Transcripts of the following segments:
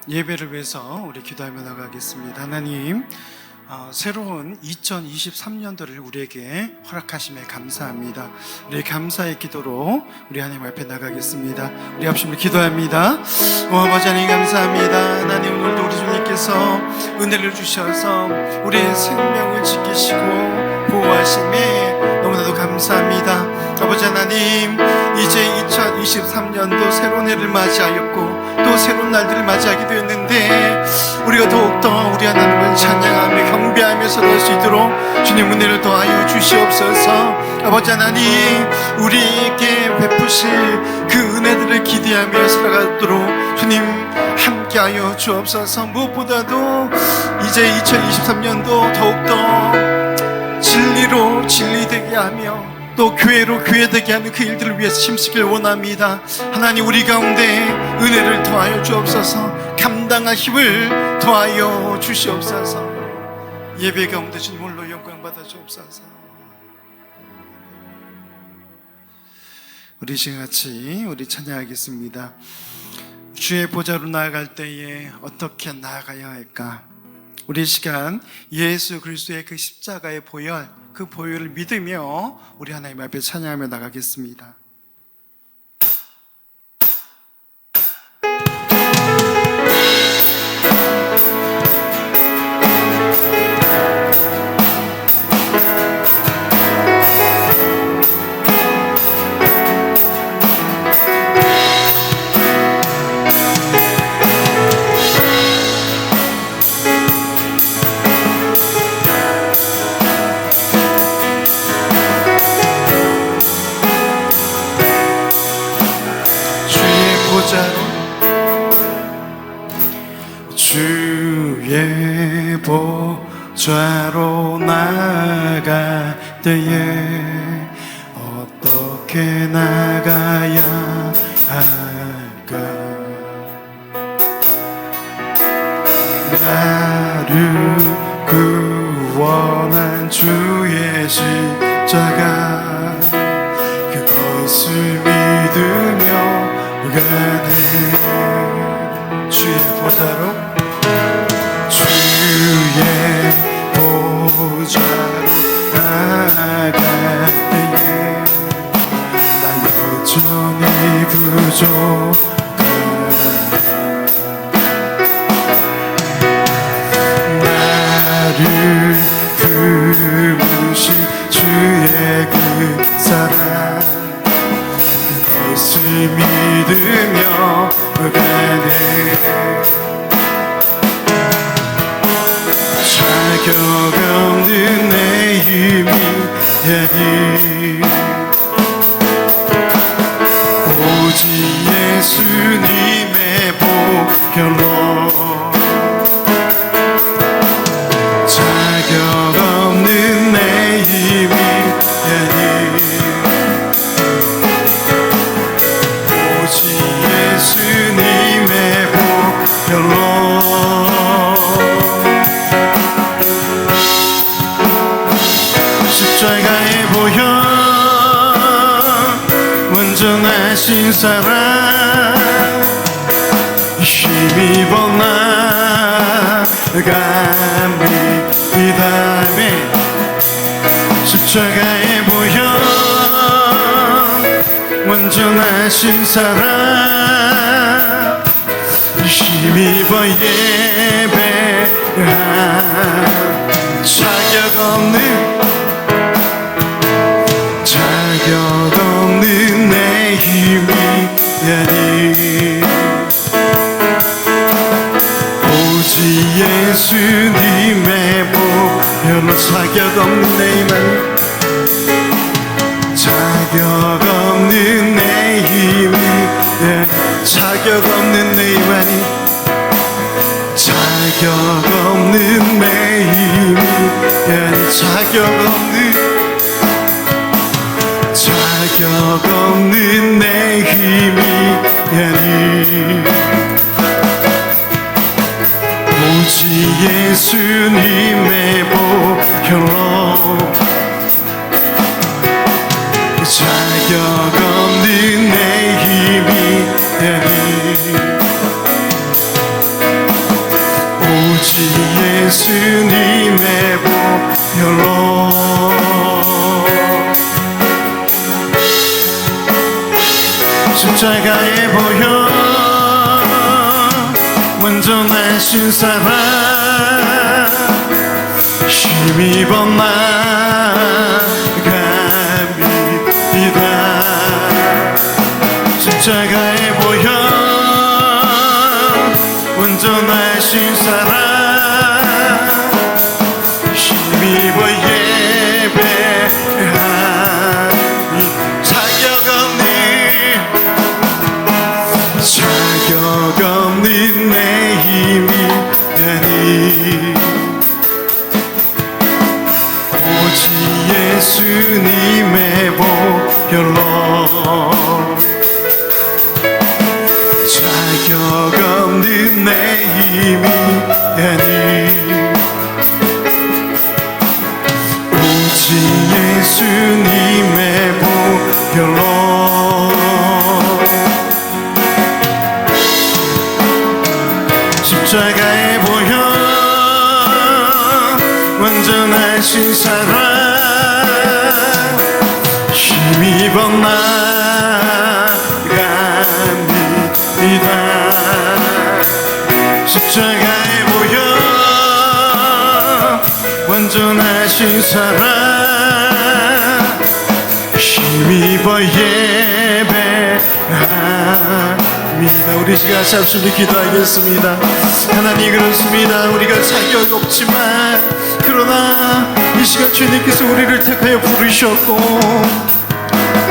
예배를 위해서 우리 기도하며 나가겠습니다. 하나님, 새로운 2023년도를 우리에게 허락하심에 감사합니다. 우리 감사의 기도로 우리 하나님 앞에 나가겠습니다. 우리 합심으로 기도합니다. 아버지 하나님 감사합니다. 하나님, 오늘도 우리 주님께서 은혜를 주셔서 우리의 생명을 지키시고 보호하심에 너무나도 감사합니다. 아버지 하나님, 이제 2023년도 새로운 해를 맞이하였고 또 새로운 날들을 맞이하게 되었는데 우리가 더욱더 우리 하나님을 찬양하며 경배하며 살아갈 수 있도록 주님 은혜를 더하여 주시옵소서. 아버지 하나님, 우리에게 베푸실 그 은혜들을 기대하며 살아가도록 주님 함께하여 주옵소서. 무엇보다도 이제 2023년도 더욱더 진리로 진리되게 하며 또 교회로 교회되게 하는 그 일들을 위해서 힘쓰길 원합니다. 하나님, 우리 가운데 은혜를 더하여 주옵소서. 감당할 힘을 더하여 주시옵소서. 예배 가운데 주님 홀로 영광 받아 주옵소서. 우리 시같이 우리 찬양하겠습니다. 주의 보좌로 나아갈 때에 어떻게 나아가야 할까? 우리 시간 예수 그리스도의 그 십자가의 보혈, 그 보혈을 믿으며 우리 하나님 앞에 찬양하며 나가겠습니다. 주의 보좌로 나아갈 때에 어떻게 나가야 할까? 나를 구원한 주의 십자가, 그것을 믿으며 가네. 주의 보좌로 나아갈 때에 난 여전히 부족해. 나를 부르신 주의 그 사랑, 그것을 믿으며 가네. 자격 없는 내 힘이 아니 오직 예수님의 보혈로, 자격 없는 내 힘이 아니 오직 예수님의 보혈로, 십자가의 보혈, 완전하신 사랑, 힘입어 나아갑니다. 십자가의 보혈, 완전하신 사랑, 힘입어 예배한 자격 없는 내 힘이 아니 오직 예수님의 보혈로, 자격 없는 내 힘 아니 자격 없는 내 힘이 자격 없는 내 힘 아니 자격 없는 내 힘이 아니 자격 없는 내 힘이 아니 오직 예수님의 보혈로, 자격 없는 내 힘이 아니 십자가에 보여 완전하신 사랑 힘입어 나갑니다. 십자가에 보여 완전하신 사랑 힘입어 예배하니 자격 없는 내 힘이 아니 오직 예수님의 보혈로 자격 없는 내 힘이 아니 오직 예수님의 보혈로 십자가에 보여 완전하신 사랑 힘입어 나갑니다. 십자가에 보여 완전하신 사랑 힘입어 예배합니다. 우리 시간 잠시 기도하겠습니다. 하나님 그렇습니다. 우리가 자격 없지만 그러나 이 시간 주님께서 우리를 택하여 부르셨고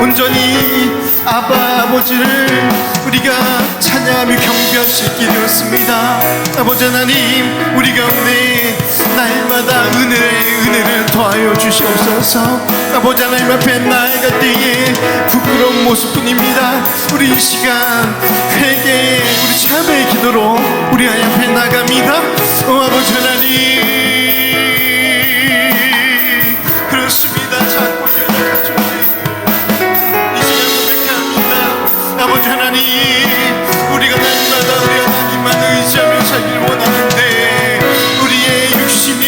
온전히 아버지를 우리가 찬양하며 경배할 수 있게 되었습니다. 아버지 하나님 우리 가운데 날마다 은혜를 더하여 주시옵소서. 아버지 하나님 앞에 나아갈 때에 부끄러운 모습뿐입니다. 우리 이 시간 회개의 우리 참회의 기도로 우리 하나님 앞에 나갑니다. 아버지 하나님 그렇습니다. 자꾸 연약한 이 시간 고백합니다. 아버지 하나님 우리가 날마다 우리 하나님만 의지하며 살기를 원하는데 우리의 육신이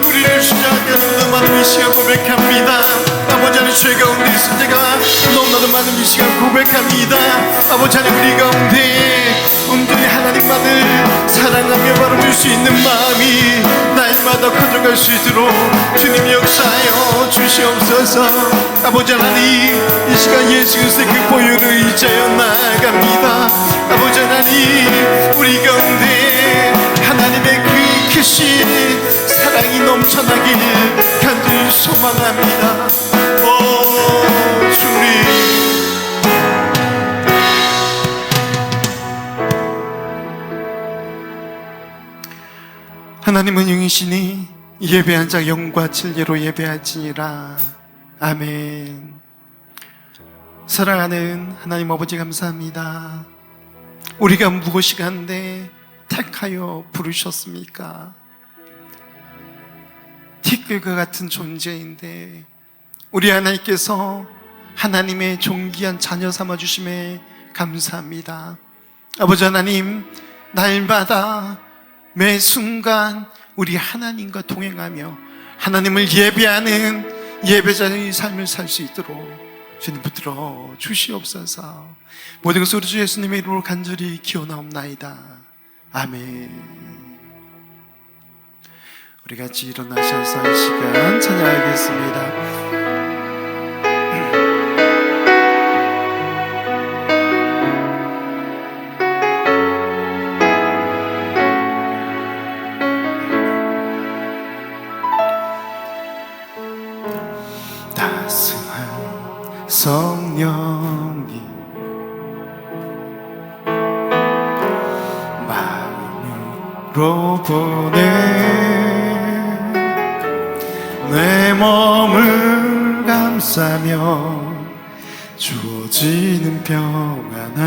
우리를 주저하게 하는 많은 이 시간 고백합니다. 아버지 하나님 죄 가운데 있을 때가 너무나도 많은 이 시간 고백합니다. 아버지 하나님 우리 가운데 온전히 하나님만을 사랑하며 바라볼 수 있는 마음이 날마다 커져갈 수 있도록 주님 역사하여 주시옵소서. 아버지 하나님 이 시간 예수 그리스도의 그 보혈을 의지하여 나아갑니다. 아버지 하나님 우리 가운데 하나님의 그 크신 사랑이 넘쳐나길 간절히 소망합니다. 오 주님 하나님은 영이시니 예배한 자 영과 진리로 예배할지니라. 아멘. 사랑하는 하나님 아버지 감사합니다. 우리가 무엇이 간데 택하여 부르셨습니까? 티끌과 같은 존재인데 우리 하나님께서 하나님의 존귀한 자녀 삼아주심에 감사합니다. 아버지 하나님 날마다 매 순간 우리 하나님과 동행하며 하나님을 예배하는 예배자의 삶을 살 수 있도록 주님 붙들어 주시옵소서. 모든 것을 우리 주 예수님의 이름으로 간절히 기원하옵나이다. 아멘. 우리 같이 일어나셔서 이 시간 찬양하겠습니다. 따스한 성령이 마음으로 보내 내 몸을 감싸며 주어지는 평안함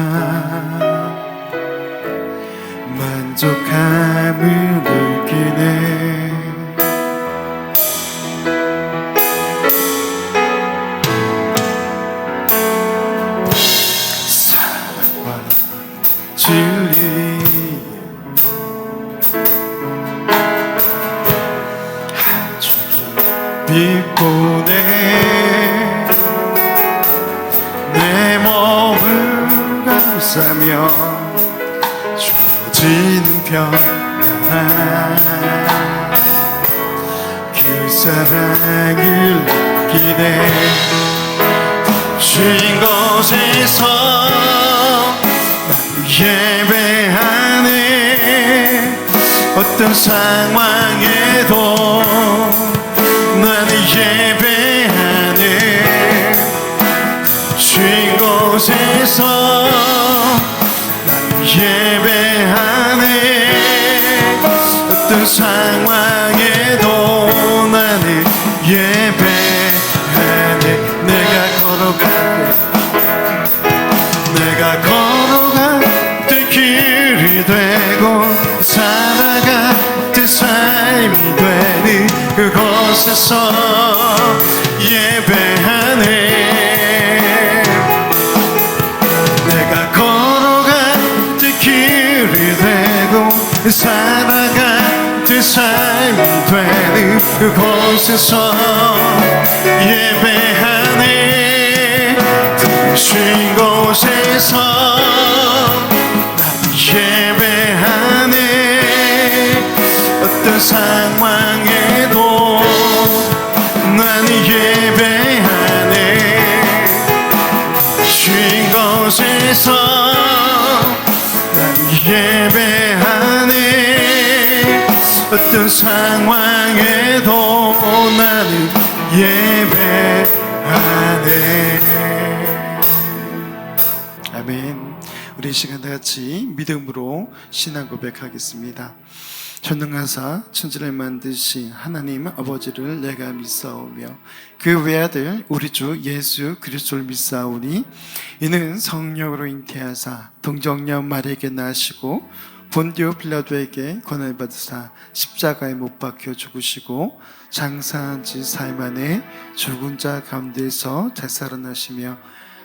만족함을 느끼네. 진리 아주 믿고 내 몸을 감사하며 주어지는 평안 그 사랑을 느끼네 쉰 곳에서 예배하네 어떤 상황에도 나는 예배하네 쉰 곳에서 나는 예배하네 어떤 상황에도 나는 예배하네 내가 걸어갈 때 길이 되고 살아갈 때 삶이 되는 그곳에서 예배하네 내가 걸어갈 때 길이 되고 살아갈 때 삶이 되는 그곳에서 예배하네 쉰 곳에서 나는 예배하네 어떤 상황에도 나는 예배하네 쉰 곳에서 나는 예배하네 어떤 상황에도 나는 예배하네 아멘. 우리 시간 다 같이 믿음으로 신앙 고백하겠습니다. 전능하사 천지를 만드신 하나님 아버지를 내가 믿사오며 그 외아들 우리 주 예수 그리스도를 믿사오니 이는 성령으로 잉태하사 동정녀 마리아에게 나시고 본디오 빌라도에게 고난을 받으사 십자가에 못 박혀 죽으시고 장사한 지 사흘 만에 죽은 자 가운데서 되살아나시며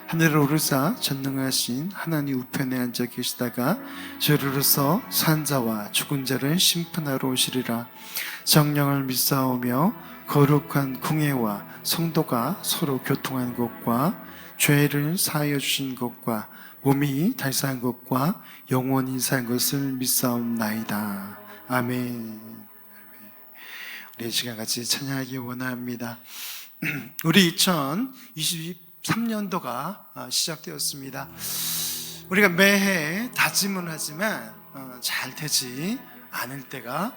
하늘을 오르사 전능하신 하나님 우편에 앉아 계시다가 저리로서 산자와 죽은 자를 심판하러 오시리라. 성령을 믿사오며 거룩한 궁예와 성도가 서로 교통하는 것과 죄를 사하여 주신 것과 몸이 달사한 것과 영원히 산 것을 믿사옵나이다. 아멘. 우리 시간 같이 찬양하기 원합니다. 우리 2023년도가 시작되었습니다. 우리가 매해 다짐은 하지만 잘 되지 않을 때가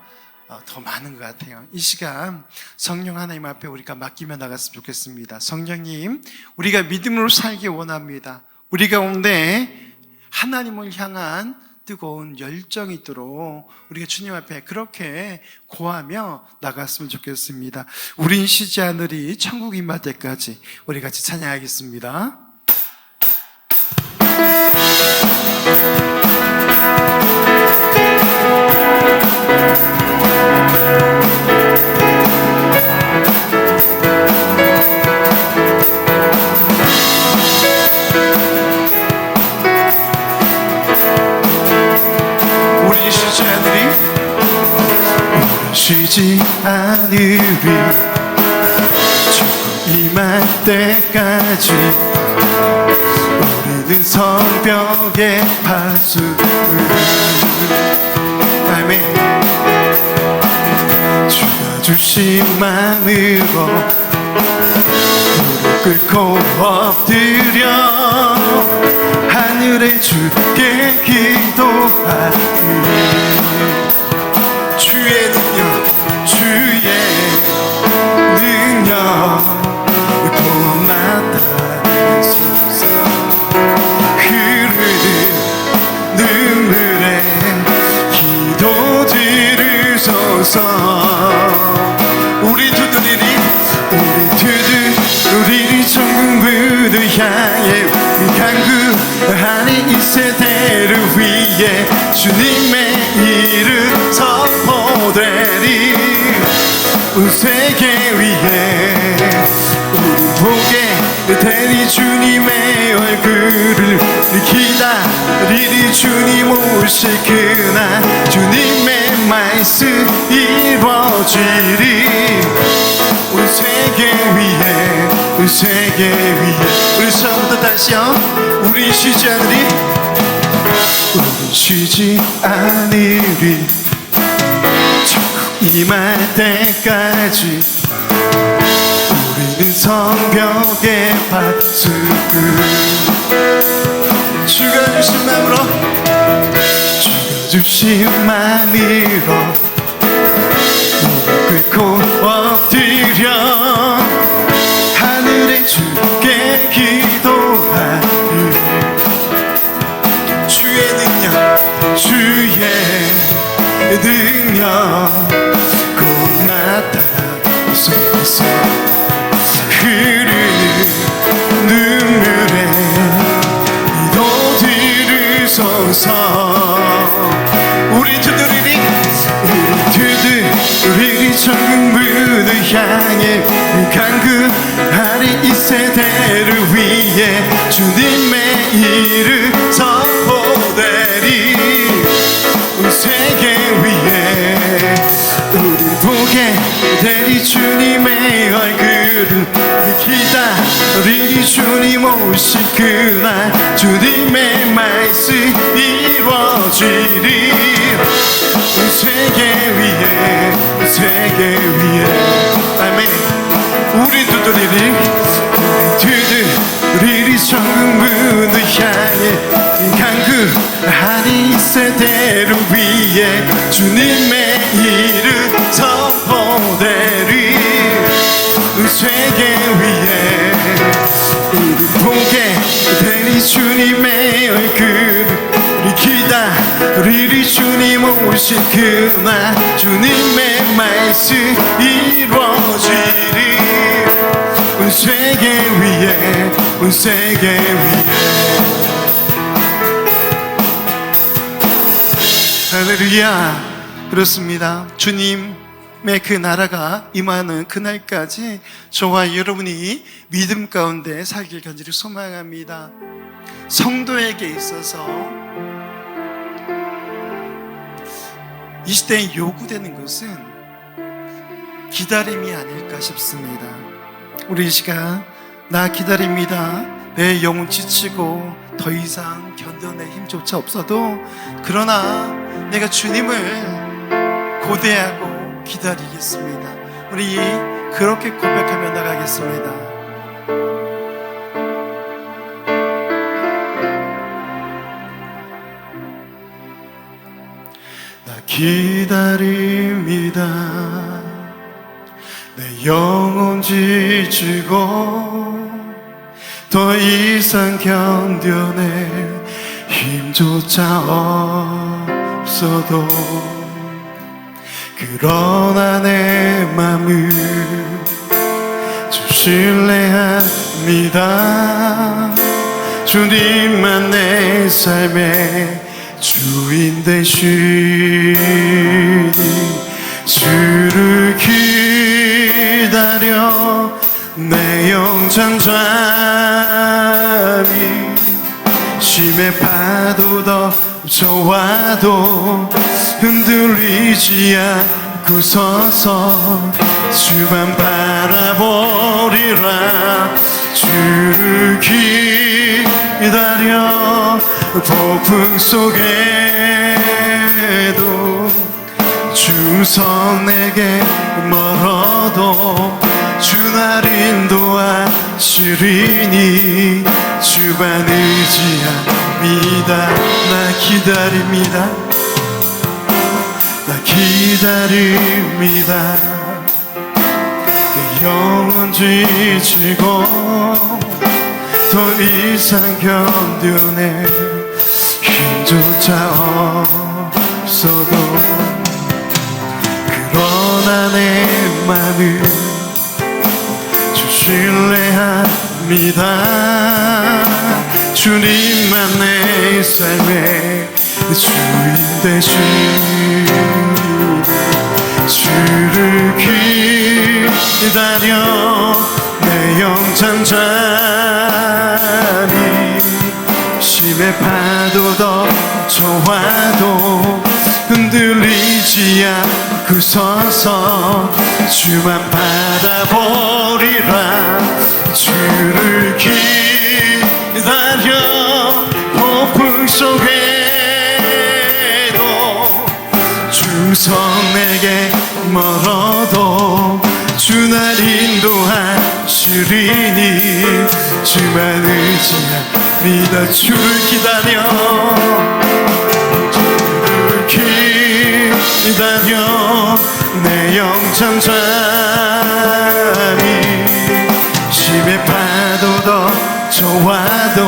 더 많은 것 같아요. 이 시간 성령 하나님 앞에 우리가 맡기며 나갔으면 좋겠습니다. 성령님, 우리가 믿음으로 살기 원합니다. 우리 가운데 하나님을 향한 뜨거운 열정이 있도록 우리가 주님 앞에 그렇게 고하며 나갔으면 좋겠습니다. 우린 쉬지 않으리 천국 임할 때까지 우리 같이 찬양하겠습니다. 쉬지 않으리 천국 임할 때까지 우리는 성벽의 파수꾼 아멘. 주가 주신 마음으로 무릎 꿇고 엎드려 하늘의 주께 기도하리. 주의 능력 곧 나타내소서. 흐르는 눈물에 기도 지르소서. 우리 두드리리 천국문을 향해 간구하는 이 세대를 위해 주님의 이름 선포되리. 온 세계 위에 우리 보게 되리 주님의 얼굴을 기다리리. 주님 오실 그날 주님의 말씀 이루어지리. 온 세계 위에 우리 처음부터 다시요. 우리 쉬지 않으리 우린 쉬지 않으리 천국 임할 때까지 우리는 성벽에 박수를 주가 주신 마음으로 주가 주신 마음으로 무릎 꿇고 엎드려 하늘의 주께 기도하리 주의 능력 곧 나타나소서 흐르는 눈물에 이도 들으소서 우리 두드리리 천국 문을 향해 간구하리 이 세대를 위해 주님의 이름 선포되리 온 세계 위에 우리 보게 되리 주님의 얼굴을 기다리리 주님 오실 그날 주님의 말씀 이루어지리 온 세계 위에 아멘 우리 두드리리 천국 문을 향해 간구하니 이 세대를 위해 주님의 이름 선포되리 온 세계 위에 우리 보게 되리 주님의 얼굴 기다리리 주님 오실 그날 주님의 말씀 이루어지리 온 세계 위에 할렐루야 그렇습니다 주님의 그 나라가 임하는 그날까지 저와 여러분이 믿음 가운데 살길 간절히 소망합니다 성도에게 있어서 이 시대에 요구되는 것은 기다림이 아닐까 싶습니다 우리 이 시간 나 기다립니다 내 영혼 지치고 더 이상 견뎌낼 힘조차 없어도 그러나 내가 주님을 고대하고 기다리겠습니다 우리 그렇게 고백하며 나가겠습니다 기다립니다 내 영혼 지치고 더 이상 견뎌낼 힘조차 없어도 그러나 내 맘을 주 신뢰합니다 주님만 내 삶의 주인 되시니 주를 기다려 내 영장 잠이 심해 파도 더 좋아도 흔들리지 않고 서서 주만 바라보리라 주를 기다려 폭풍 속에도 주선 내게 멀어도 주 날 인도하시리니 주만 의지합니다 나 기다립니다 나 기다립니다 내 영혼 지치고 더 이상 견뎌낼 힘조차 없어도 그러나 내 맘을 주 신뢰합니다 주님만 내 삶의 주인 되신 주를 기다려 내 영장 잠이 심해 파도 더 좋아도 흔들리지 않고 서서 주만 바라보리라 주를 기다려 폭풍 속에도 구속 내게 멀어도 주 날 인도하시리니 주만 의지합니다. 주를 기다려 기다려 내 영참 잠이 심해 파도도 저와도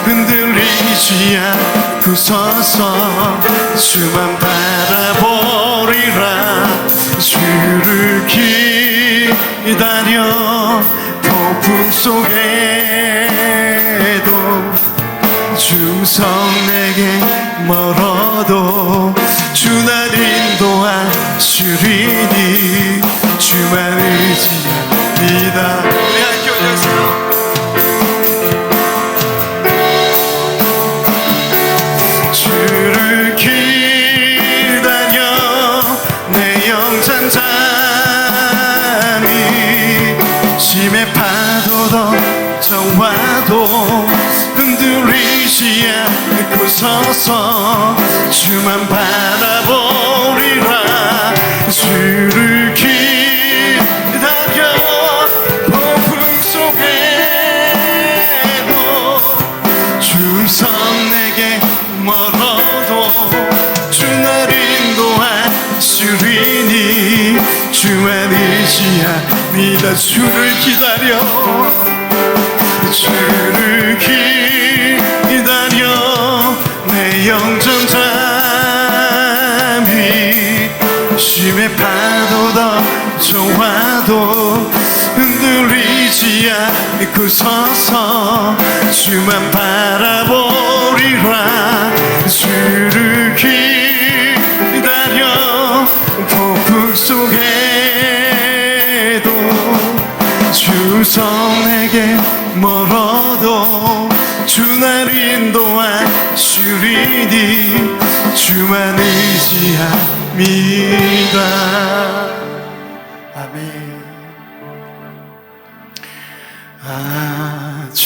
흔들리지 않고 서서 주만 바라보리라. 주를 기다려 폭풍 속에도 주성 내게 멀어도 주 날 인도하시리니 주만 의지합니다. 우리 함께 올려주세요. 주를 기다려 내 영장 잠이 심해 파도도 저와도 흔들리지 않고 서서 주만 바라보리라. 주를 기다려 폭풍 속에도 주성 내게 멀어도 주 날 인도하시리니 주만 의지합니다. 주를 기다려 주를 기다려 내 영전 잠이 심해 파도도 저와도 흔들리지 않고 서서 주만 바라보리라. 주를 기다려 폭풍 속에도 주성 내게 멀어도 주 날 인도하시리니 주만 의지합니다. 아멘. 아직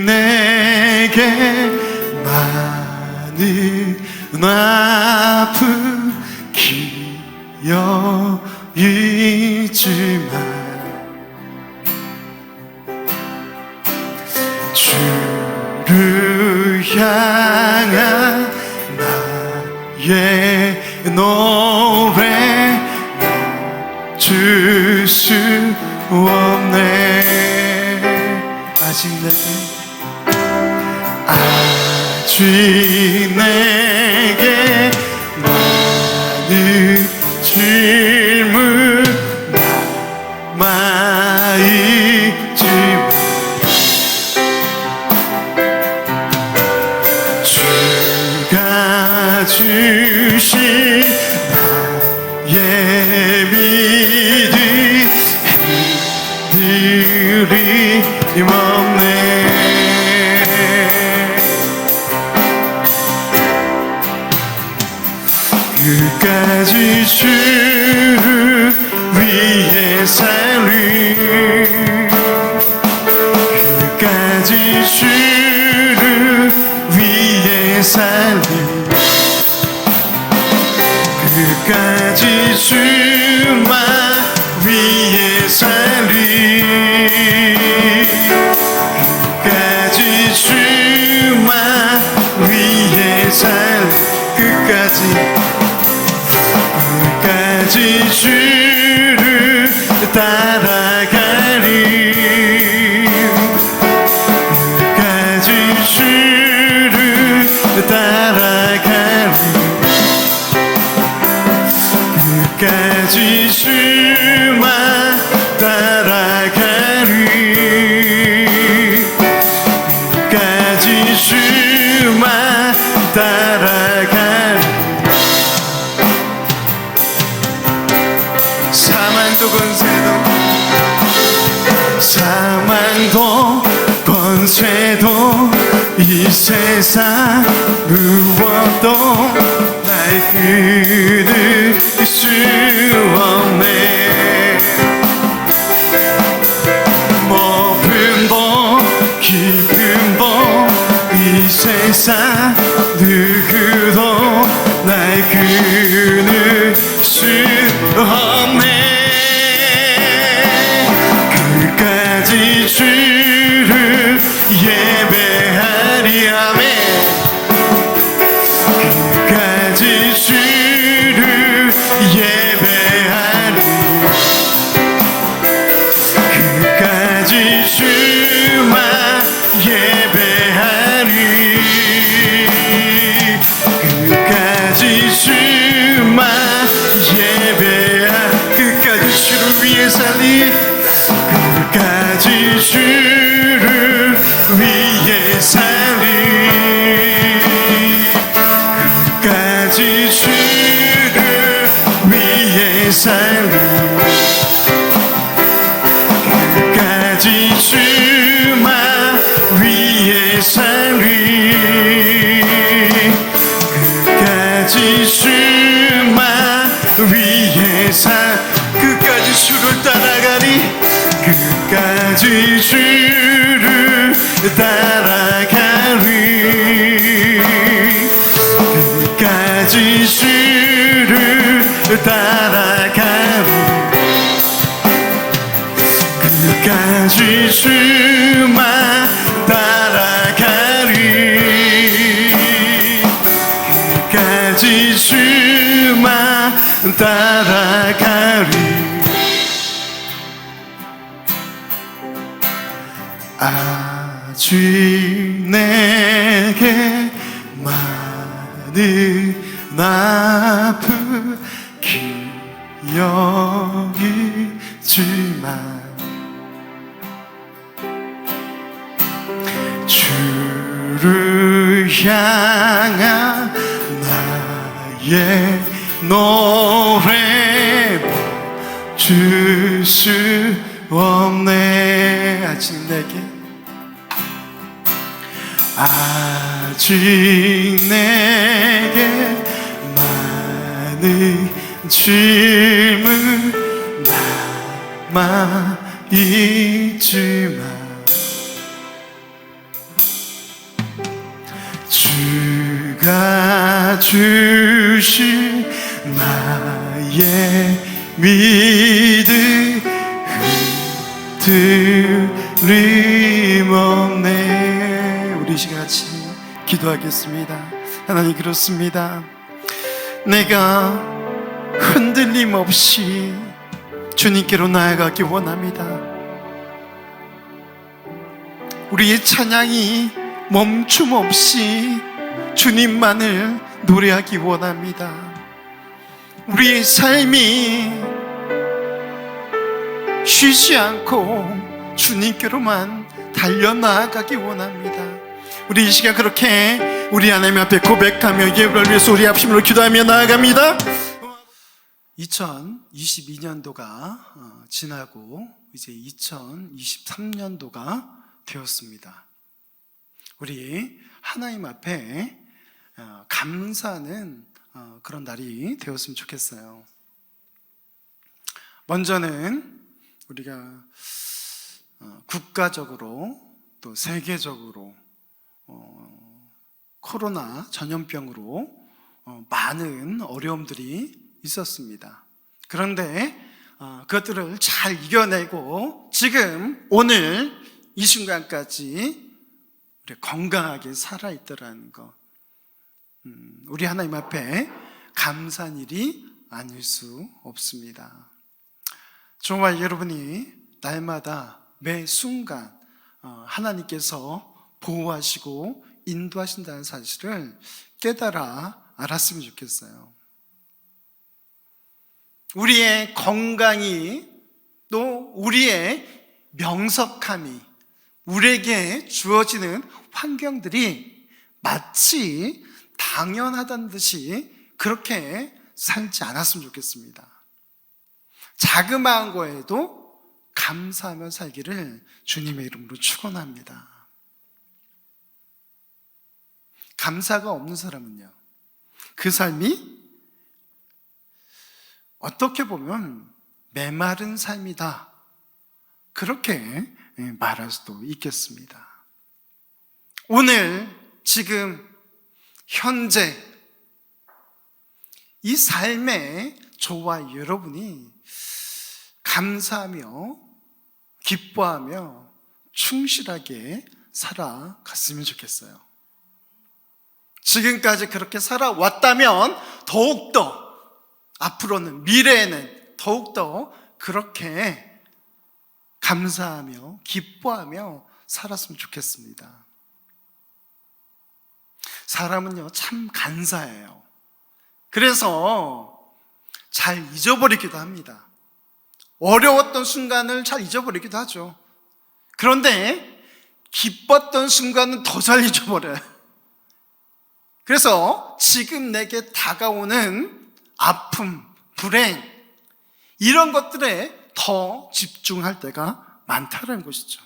내게 많은 아픔 기여 있지만 주를 향한 나의 노래 멈출 수 없네. 아직 내게 많은 질문 남아있지만 주가 주신 나의 믿음 흔들림 없네. 끝까지 주를 위해 살리 끝까지 주를 위해 살리 끝까지 주만 위해 살리 끝까지 주만 위해 살리 끝까지 주를 따라가리 끝까지 주를 따라가리 끝까지 주만 따라가리 끝까지 주만 따라가리 사망도 권세도 이 세상 무엇도 날 끊을 수 없네. 높은 봄 깊은 봄 이 세상 누구도 날 끊을 수 없네. 끝까지 주를 예배하리. 아멘. 끝까지 주를 예배하리. 끝까지 주만 예배하리. 끝까지 주만 예배하리. 끝까지 주를 위해 살리. 끝까지 주를 위해 살리. 끝까지 주를 위해 살리. 끝까지 주만 위해 살리. 끝까지 주만 위해 살. 끝까지 주를 따라가리. 끝까지 주를 따라가리. 끝까지 주를 따라가리. 끝까지 주만 따라가리. 끝까지 주만 따라가리. 아직 내게 많은 아픔 기억이 있지만 주를 향한 나의 노래 멈출 수 없네. 아직 내게 많은 질문 남아있지만 주가 주신 나의 믿음 틀림없네. 우리 시간 같이 기도하겠습니다. 하나님, 그렇습니다. 내가 흔들림 없이 주님께로 나아가기 원합니다. 우리의 찬양이 멈춤 없이 주님만을 노래하기 원합니다. 우리의 삶이 쉬지 않고 주님께로만 달려나아가기 원합니다. 우리 이 시간 그렇게 우리 하나님 앞에 고백하며 예배를 위해서 우리 합심으로 기도하며 나아갑니다. 2022년도가 지나고 이제 2023년도가 되었습니다. 우리 하나님 앞에 감사하는 그런 날이 되었으면 좋겠어요. 먼저는 우리가 국가적으로 또 세계적으로 코로나 전염병으로 많은 어려움들이 있었습니다. 그런데 그것들을 잘 이겨내고 지금 오늘 이 순간까지 우리 건강하게 살아있더라는 것, 우리 하나님 앞에 감사한 일이 아닐 수 없습니다. 정말 여러분이 날마다 매 순간 하나님께서 보호하시고 인도하신다는 사실을 깨달아 알았으면 좋겠어요. 우리의 건강이 또 우리의 명석함이 우리에게 주어지는 환경들이 마치 당연하다는 듯이 그렇게 살지 않았으면 좋겠습니다. 자그마한 거에도 감사하며 살기를 주님의 이름으로 축원합니다. 감사가 없는 사람은요, 그 삶이 어떻게 보면 메마른 삶이다, 그렇게 말할 수도 있겠습니다. 오늘 지금 현재 이 삶에 저와 여러분이 감사하며 기뻐하며 충실하게 살아갔으면 좋겠어요. 지금까지 그렇게 살아왔다면 더욱더 앞으로는, 미래에는 더욱더 그렇게 감사하며 기뻐하며 살았으면 좋겠습니다. 사람은요, 참 간사해요. 그래서 잘 잊어버리기도 합니다. 어려웠던 순간을 잘 잊어버리기도 하죠. 그런데 기뻤던 순간은 더 잘 잊어버려요. 그래서 지금 내게 다가오는 아픔, 불행, 이런 것들에 더 집중할 때가 많다는 것이죠.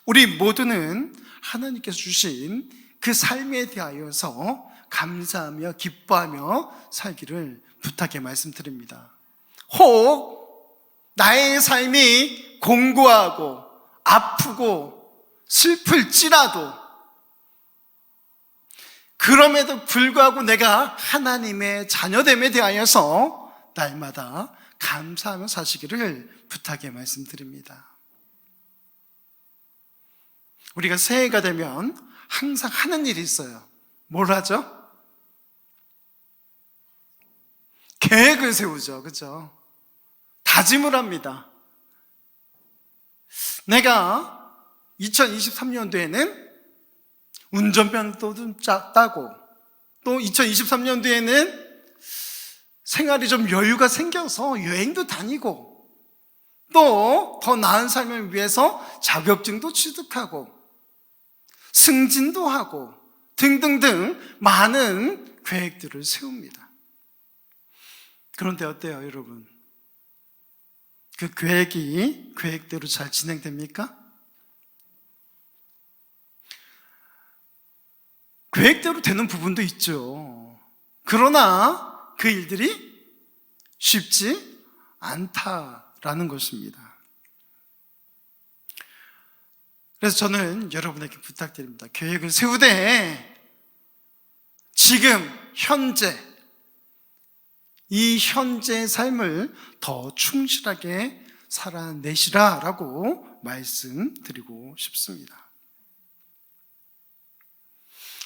우리 모두는 하나님께서 주신 그 삶에 대하여서 감사하며 기뻐하며 살기를 부탁해 말씀드립니다. 혹 나의 삶이 공고하고 아프고 슬플지라도 그럼에도 불구하고 내가 하나님의 자녀됨에 대하여서 날마다 감사하며 사시기를 부탁해 말씀드립니다. 우리가 새해가 되면 항상 하는 일이 있어요. 뭘 하죠? 계획을 세우죠. 그렇죠? 다짐을 합니다. 내가 2023년도에는 운전면허도 좀 따고, 또 2023년도에는 생활이 좀 여유가 생겨서 여행도 다니고, 또 더 나은 삶을 위해서 자격증도 취득하고 승진도 하고 등등등 많은 계획들을 세웁니다. 그런데 어때요, 여러분? 그 계획이 계획대로 잘 진행됩니까? 계획대로 되는 부분도 있죠. 그러나 그 일들이 쉽지 않다라는 것입니다. 그래서 저는 여러분에게 부탁드립니다. 계획을 세우되 지금 현재, 이 현재의 삶을 더 충실하게 살아내시라라고 말씀드리고 싶습니다.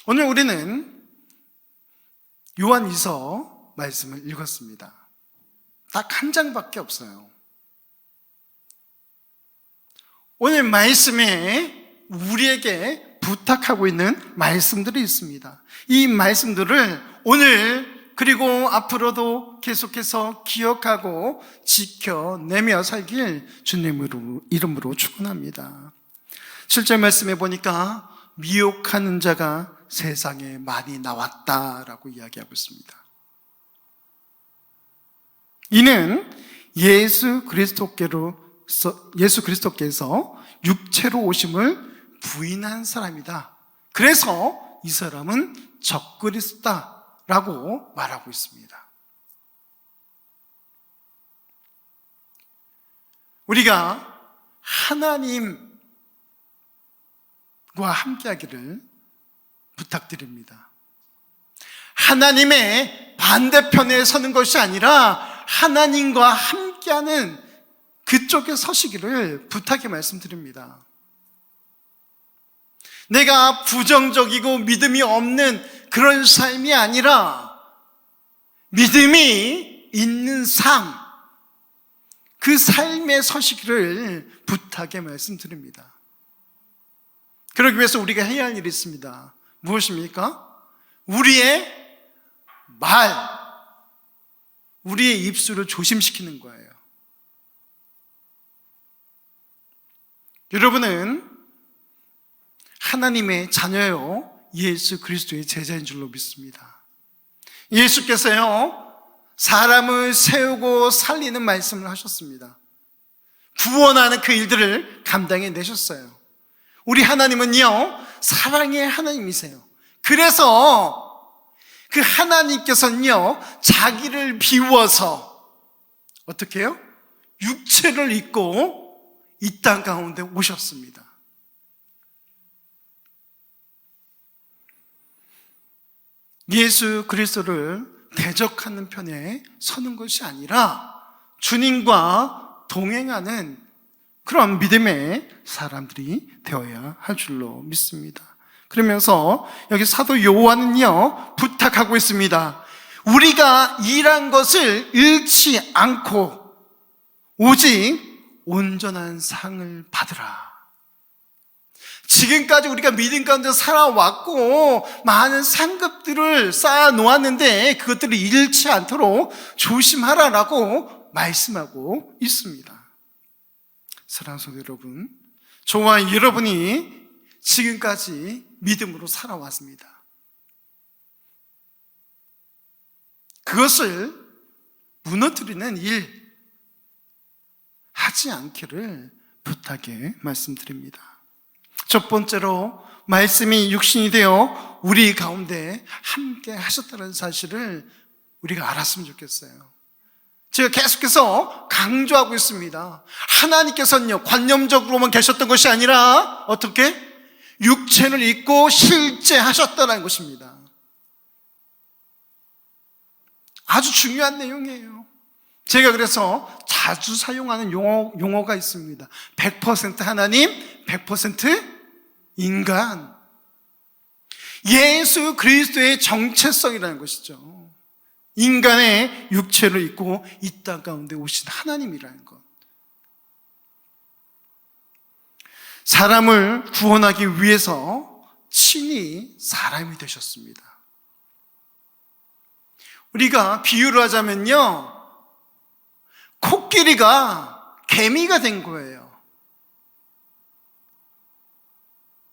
오늘 우리는 요한일서 말씀을 읽었습니다. 딱 한 장밖에 없어요. 오늘 말씀에 우리에게 부탁하고 있는 말씀들이 있습니다. 이 말씀들을 오늘 그리고 앞으로도 계속해서 기억하고 지켜내며 살길 주님의 이름으로 축원합니다. 7절 말씀에 보니까 미혹하는 자가 세상에 많이 나왔다라고 이야기하고 있습니다. 이는 예수 그리스도께서 육체로 오심을 부인한 사람이다. 그래서 이 사람은 적그리스도다라고 말하고 있습니다. 우리가 하나님과 함께하기를 부탁드립니다. 하나님의 반대편에 서는 것이 아니라 하나님과 함께하는 그쪽에 서시기를 부탁해 말씀드립니다. 내가 부정적이고 믿음이 없는 그런 삶이 아니라 믿음이 있는 삶, 그 삶에 서시기를 부탁해 말씀드립니다. 그러기 위해서 우리가 해야 할 일이 있습니다. 무엇입니까? 우리의 말, 우리의 입술을 조심시키는 거예요. 여러분은 하나님의 자녀요, 예수 그리스도의 제자인 줄로 믿습니다. 예수께서요, 사람을 세우고 살리는 말씀을 하셨습니다. 구원하는 그 일들을 감당해 내셨어요. 우리 하나님은요, 사랑의 하나님이세요. 그래서 그 하나님께서는요, 자기를 비워서 어떻게 해요? 육체를 입고 이 땅 가운데 오셨습니다. 예수 그리스도를 대적하는 편에 서는 것이 아니라 주님과 동행하는 그런 믿음의 사람들이 되어야 할 줄로 믿습니다. 그러면서 여기 사도 요한은요, 부탁하고 있습니다. 우리가 일한 것을 잃지 않고 오직 온전한 상을 받으라. 지금까지 우리가 믿음 가운데 살아왔고 많은 상급들을 쌓아 놓았는데 그것들을 잃지 않도록 조심하라라고 말씀하고 있습니다. 사랑하는 성도 여러분, 저와 여러분이 지금까지 믿음으로 살아왔습니다. 그것을 무너뜨리는 일 하지 않기를 부탁해 말씀드립니다. 첫 번째로 말씀이 육신이 되어 우리 가운데 함께 하셨다는 사실을 우리가 알았으면 좋겠어요. 제가 계속해서 강조하고 있습니다. 하나님께서는요, 관념적으로만 계셨던 것이 아니라 어떻게? 육체를 입고 실제 하셨다는 것입니다. 아주 중요한 내용이에요. 제가 그래서 자주 사용하는 용어가 있습니다. 100% 하나님, 100% 인간. 예수 그리스도의 정체성이라는 것이죠. 인간의 육체를 입고 이 땅 가운데 오신 하나님이라는 것. 사람을 구원하기 위해서 친히 사람이 되셨습니다. 우리가 비유를 하자면요, 코끼리가 개미가 된 거예요.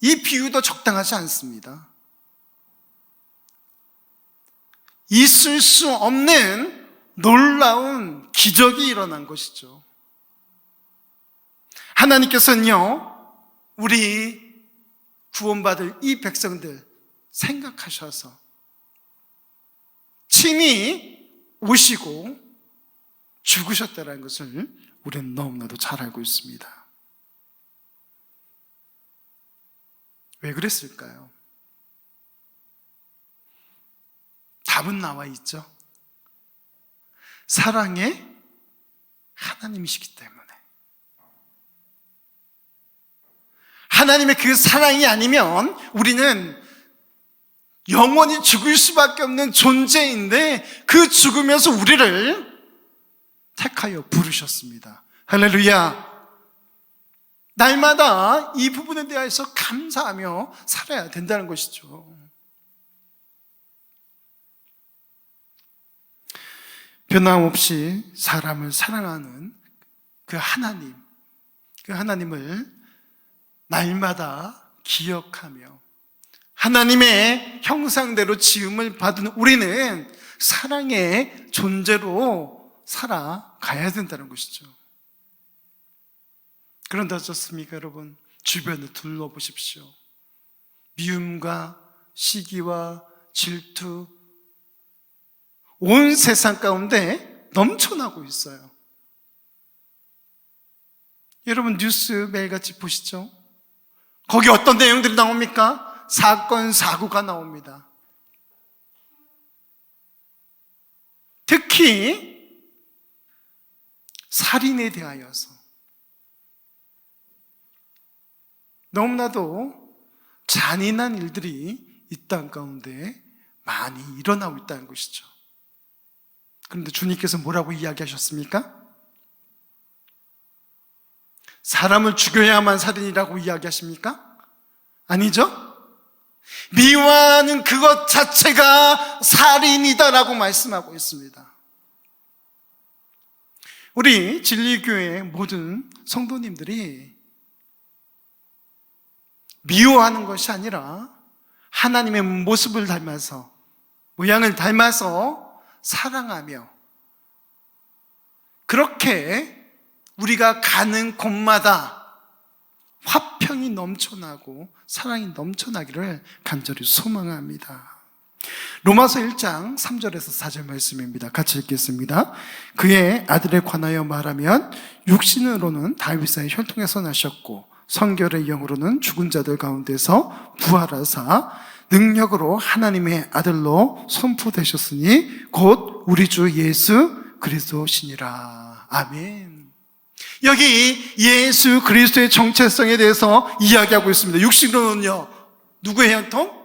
이 비유도 적당하지 않습니다. 있을 수 없는 놀라운 기적이 일어난 것이죠. 하나님께서는요, 우리 구원받을 이 백성들 생각하셔서 친히 오시고 죽으셨다는 것을 우리는 너무나도 잘 알고 있습니다. 왜 그랬을까요? 답은 나와 있죠. 사랑의 하나님이시기 때문에. 하나님의 그 사랑이 아니면 우리는 영원히 죽을 수밖에 없는 존재인데 그 죽으면서 우리를 택하여 부르셨습니다. 할렐루야. 날마다 이 부분에 대해서 감사하며 살아야 된다는 것이죠. 변함없이 사람을 사랑하는 그 하나님을 날마다 기억하며 하나님의 형상대로 지음을 받은 우리는 사랑의 존재로 살아가야 된다는 것이죠. 그런데 어떻습니까, 여러분? 주변을 둘러보십시오. 미움과 시기와 질투, 온 세상 가운데 넘쳐나고 있어요. 여러분 뉴스 매일같이 보시죠. 거기 어떤 내용들이 나옵니까? 사건, 사고가 나옵니다. 특히 살인에 대하여서 너무나도 잔인한 일들이 이 땅 가운데 많이 일어나고 있다는 것이죠. 그런데 주님께서 뭐라고 이야기하셨습니까? 사람을 죽여야만 살인이라고 이야기하십니까? 아니죠? 미워하는 그것 자체가 살인이다라고 말씀하고 있습니다. 우리 진리교회 모든 성도님들이 미워하는 것이 아니라 하나님의 모습을 닮아서, 모양을 닮아서 사랑하며, 그렇게 우리가 가는 곳마다 화평이 넘쳐나고 사랑이 넘쳐나기를 간절히 소망합니다. 로마서 1장 3절에서 4절 말씀입니다. 같이 읽겠습니다. 그의 아들에 관하여 말하면 육신으로는 다윗의 혈통에서 나셨고 성결의 영으로는 죽은 자들 가운데서 부활하사 능력으로 하나님의 아들로 선포되셨으니 곧 우리 주 예수 그리스도시니라. 아멘. 여기 예수 그리스도의 정체성에 대해서 이야기하고 있습니다. 육신으로는요, 누구의 혈통?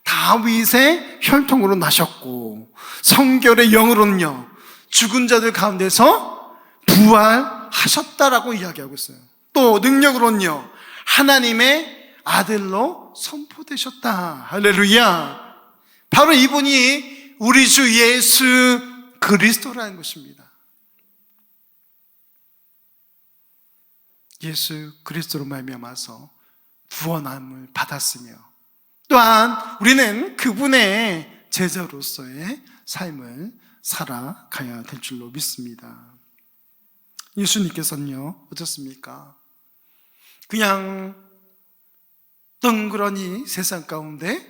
다윗의 혈통으로 나셨고, 성결의 영으로는요, 죽은 자들 가운데서 부활하셨다라고 이야기하고 있어요. 또 능력으로는요, 하나님의 아들로 선포되셨다. 할렐루야. 바로 이분이 우리 주 예수 그리스도라는 것입니다. 예수 그리스도로 말미암아서 구원함을 받았으며, 또한 우리는 그분의 제자로서의 삶을 살아가야 될 줄로 믿습니다. 예수님께서는요, 어떻습니까? 그냥 덩그러니 세상 가운데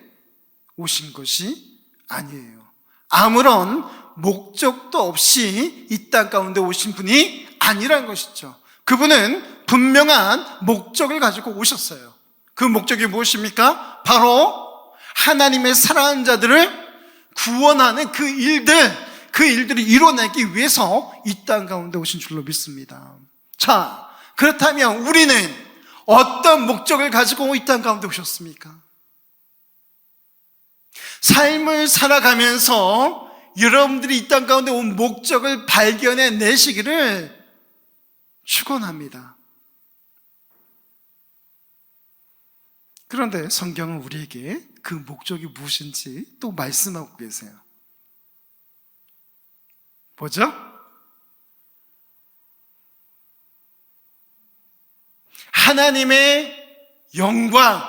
오신 것이 아니에요. 아무런 목적도 없이 이 땅 가운데 오신 분이 아니란 것이죠. 그분은 분명한 목적을 가지고 오셨어요. 그 목적이 무엇입니까? 바로 하나님의 사랑하는 자들을 구원하는 그 일들을 이뤄내기 위해서 이 땅 가운데 오신 줄로 믿습니다. 자, 그렇다면 우리는 어떤 목적을 가지고 이 땅 가운데 오셨습니까? 삶을 살아가면서 여러분들이 이 땅 가운데 온 목적을 발견해 내시기를 축원합니다. 그런데 성경은 우리에게 그 목적이 무엇인지 또 말씀하고 계세요. 뭐죠? 하나님의 영광,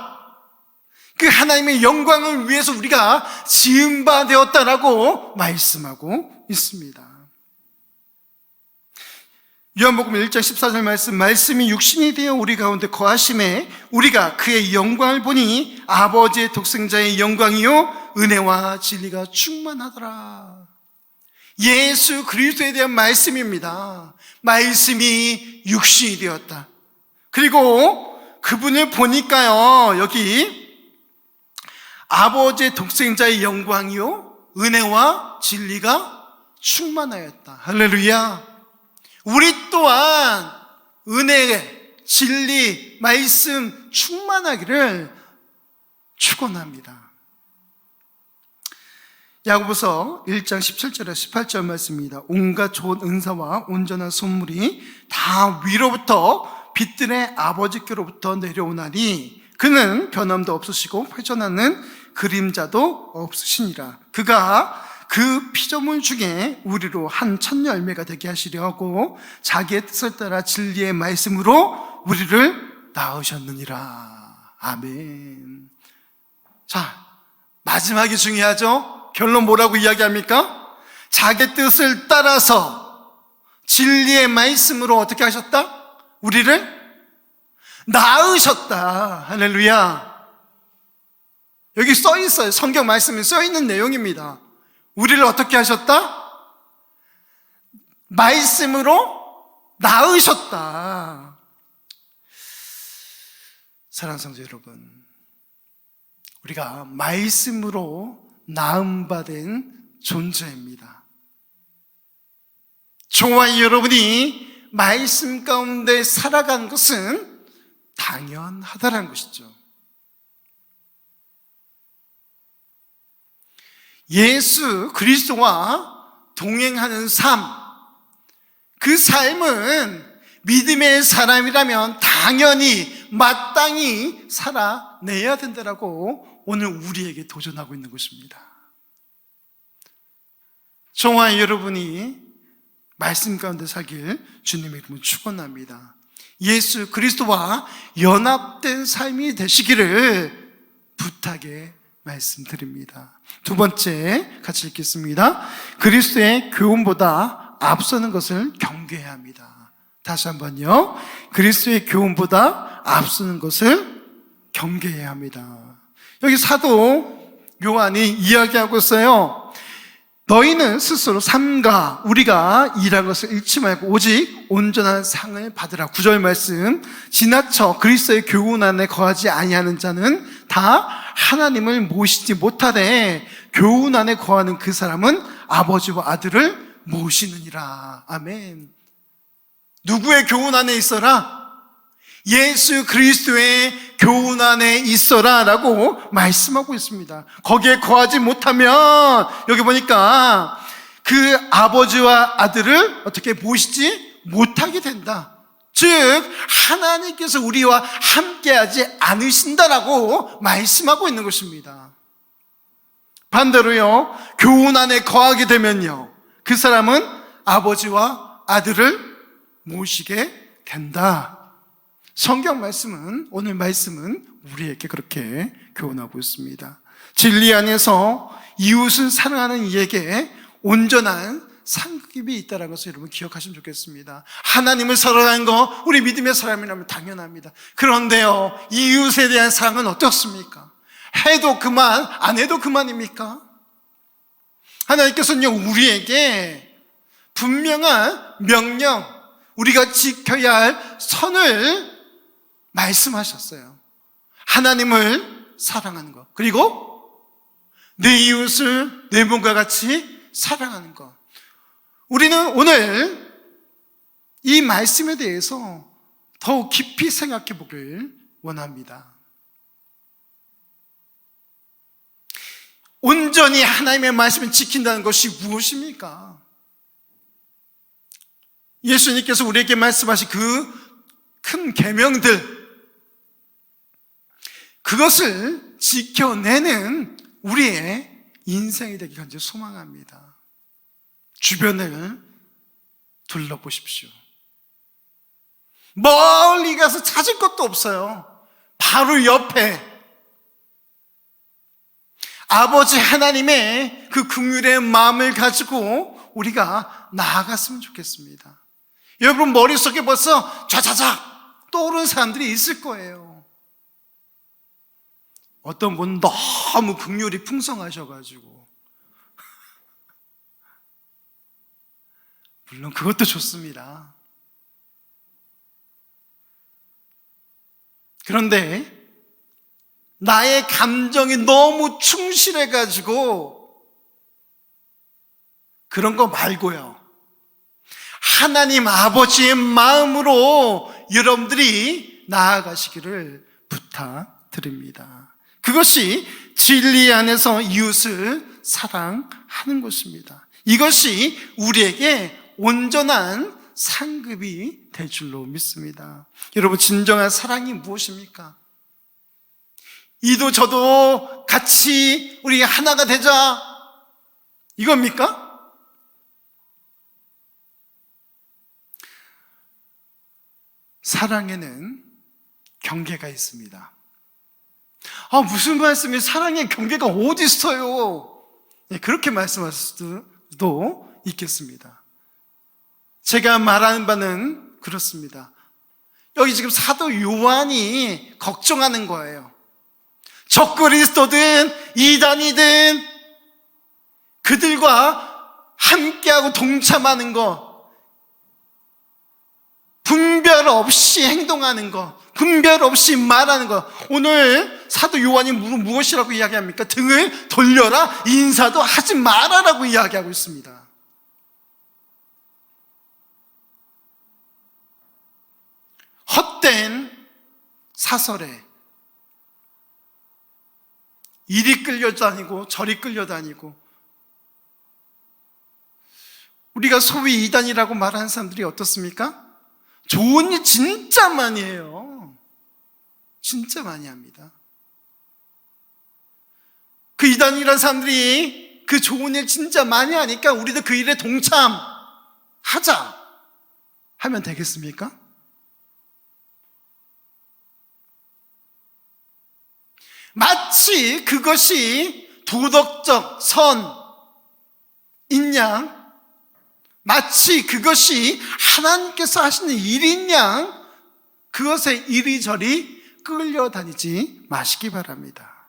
그 하나님의 영광을 위해서 우리가 지은 바 되었다라고 말씀하고 있습니다. 요한복음 1장 14절 말씀이 육신이 되어 우리 가운데 거하심에 우리가 그의 영광을 보니 아버지의 독생자의 영광이요 은혜와 진리가 충만하더라. 예수 그리스도에 대한 말씀입니다. 말씀이 육신이 되었다. 그리고 그분을 보니까요, 여기 아버지의 독생자의 영광이요 은혜와 진리가 충만하였다. 할렐루야. 우리 또한 은혜, 진리, 말씀 충만하기를 축원합니다. 야고보서 1장 17절에서 18절 말씀입니다. 온갖 좋은 은사와 온전한 선물이 다 위로부터 빛들의 아버지께로부터 내려오나니 그는 변함도 없으시고 회전하는 그림자도 없으시니라. 그가 그 피조물 중에 우리로 한 첫 열매가 되게 하시려 하고 자기의 뜻을 따라 진리의 말씀으로 우리를 낳으셨느니라. 아멘. 자, 마지막이 중요하죠. 결론 뭐라고 이야기합니까? 자기의 뜻을 따라서 진리의 말씀으로 어떻게 하셨다? 우리를 낳으셨다. 할렐루야. 여기 써 있어요. 성경 말씀에 써 있는 내용입니다. 우리를 어떻게 하셨다? 말씀으로 낳으셨다. 사랑하는 성도 여러분, 우리가 말씀으로 낳음받은 존재입니다. 저와 여러분이 말씀 가운데 살아간 것은 당연하다는 것이죠. 예수 그리스도와 동행하는 삶, 그 삶은 믿음의 사람이라면 당연히 마땅히 살아내야 된다라고 오늘 우리에게 도전하고 있는 것입니다. 저와 여러분이 말씀 가운데 살길 주님의 이름으로 축원합니다. 예수 그리스도와 연합된 삶이 되시기를 부탁의 말씀드립니다. 두 번째 같이 읽겠습니다. 그리스도의 교훈보다 앞서는 것을 경계해야 합니다. 다시 한번요. 그리스도의 교훈보다 앞서는 것을 경계해야 합니다. 여기 사도 요한이 이야기하고 있어요. 너희는 스스로 삼가 우리가 일한 것을 잃지 말고 오직 온전한 상을 받으라. 9절 말씀, 지나쳐 그리스도의 교훈 안에 거하지 아니하는 자는 다 하나님을 모시지 못하되 교훈 안에 거하는 그 사람은 아버지와 아들을 모시느니라. 아멘. 누구의 교훈 안에 있어라? 예수 그리스도의 교훈 안에 있어라 라고 말씀하고 있습니다. 거기에 거하지 못하면 여기 보니까 그 아버지와 아들을 어떻게 모시지 못하게 된다. 즉 하나님께서 우리와 함께하지 않으신다라고 말씀하고 있는 것입니다. 반대로요, 교훈 안에 거하게 되면요, 그 사람은 아버지와 아들을 모시게 된다. 성경 말씀은, 오늘 말씀은 우리에게 그렇게 교훈하고 있습니다. 진리 안에서 이웃을 사랑하는 이에게 온전한 상급이 있다는 것을 여러분 기억하시면 좋겠습니다. 하나님을 사랑하는 거 우리 믿음의 사람이라면 당연합니다. 그런데요, 이웃에 대한 사랑은 어떻습니까? 해도 그만, 안 해도 그만입니까? 하나님께서는요, 우리에게 분명한 명령, 우리가 지켜야 할 선을 말씀하셨어요. 하나님을 사랑하는 것, 그리고 내 이웃을 내 몸과 같이 사랑하는 것. 우리는 오늘 이 말씀에 대해서 더욱 깊이 생각해 보길 원합니다. 온전히 하나님의 말씀을 지킨다는 것이 무엇입니까? 예수님께서 우리에게 말씀하신 그 큰 계명들, 그것을 지켜내는 우리의 인생이 되기 간절히 소망합니다. 주변을 둘러보십시오. 멀리 가서 찾을 것도 없어요. 바로 옆에 아버지 하나님의 그 긍휼의 마음을 가지고 우리가 나아갔으면 좋겠습니다. 여러분 머릿속에 벌써 좌자작 떠오르는 사람들이 있을 거예요. 어떤 분 너무 긍휼이 풍성하셔가지고, 물론 그것도 좋습니다. 그런데 나의 감정이 너무 충실해가지고 그런 거 말고요, 하나님 아버지의 마음으로 여러분들이 나아가시기를 부탁드립니다. 그것이 진리 안에서 이웃을 사랑하는 것입니다. 이것이 우리에게 온전한 상급이 될 줄로 믿습니다. 여러분, 진정한 사랑이 무엇입니까? 이도 저도 같이 우리 하나가 되자, 이겁니까? 사랑에는 경계가 있습니다. 무슨 말씀이 사랑의 경계가 어디 있어요? 그렇게 말씀하실 수도 있겠습니다. 제가 말하는 바는 그렇습니다. 여기 지금 사도 요한이 걱정하는 거예요. 적그리스도든 이단이든 그들과 함께하고 동참하는 것, 분별 없이 행동하는 것, 분별 없이 말하는 것. 오늘 사도 요한이 무엇이라고 이야기합니까? 등을 돌려라, 인사도 하지 마라라고 이야기하고 있습니다. 헛된 사설에 이리 끌려다니고 저리 끌려다니고, 우리가 소위 이단이라고 말하는 사람들이 어떻습니까? 좋은 일 진짜 많이 해요. 진짜 많이 합니다. 그 이단이라는 사람들이 그 좋은 일 진짜 많이 하니까 우리도 그 일에 동참하자 하면 되겠습니까? 마치 그것이 도덕적 선인 양, 마치 그것이 하나님께서 하시는 일인 양, 그것에 이리저리 끌려다니지 마시기 바랍니다.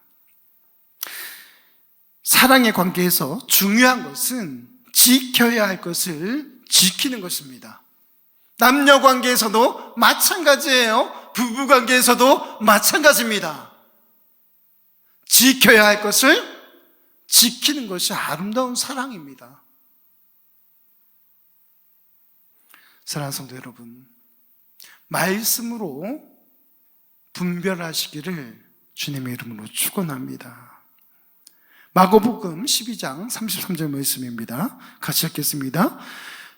사랑의 관계에서 중요한 것은 지켜야 할 것을 지키는 것입니다. 남녀 관계에서도 마찬가지예요. 부부 관계에서도 마찬가지입니다. 지켜야 할 것을 지키는 것이 아름다운 사랑입니다. 사랑하는 성도 여러분, 말씀으로 분별하시기를 주님의 이름으로 축원합니다. 마가복음 12장 33절 말씀입니다. 같이 읽겠습니다.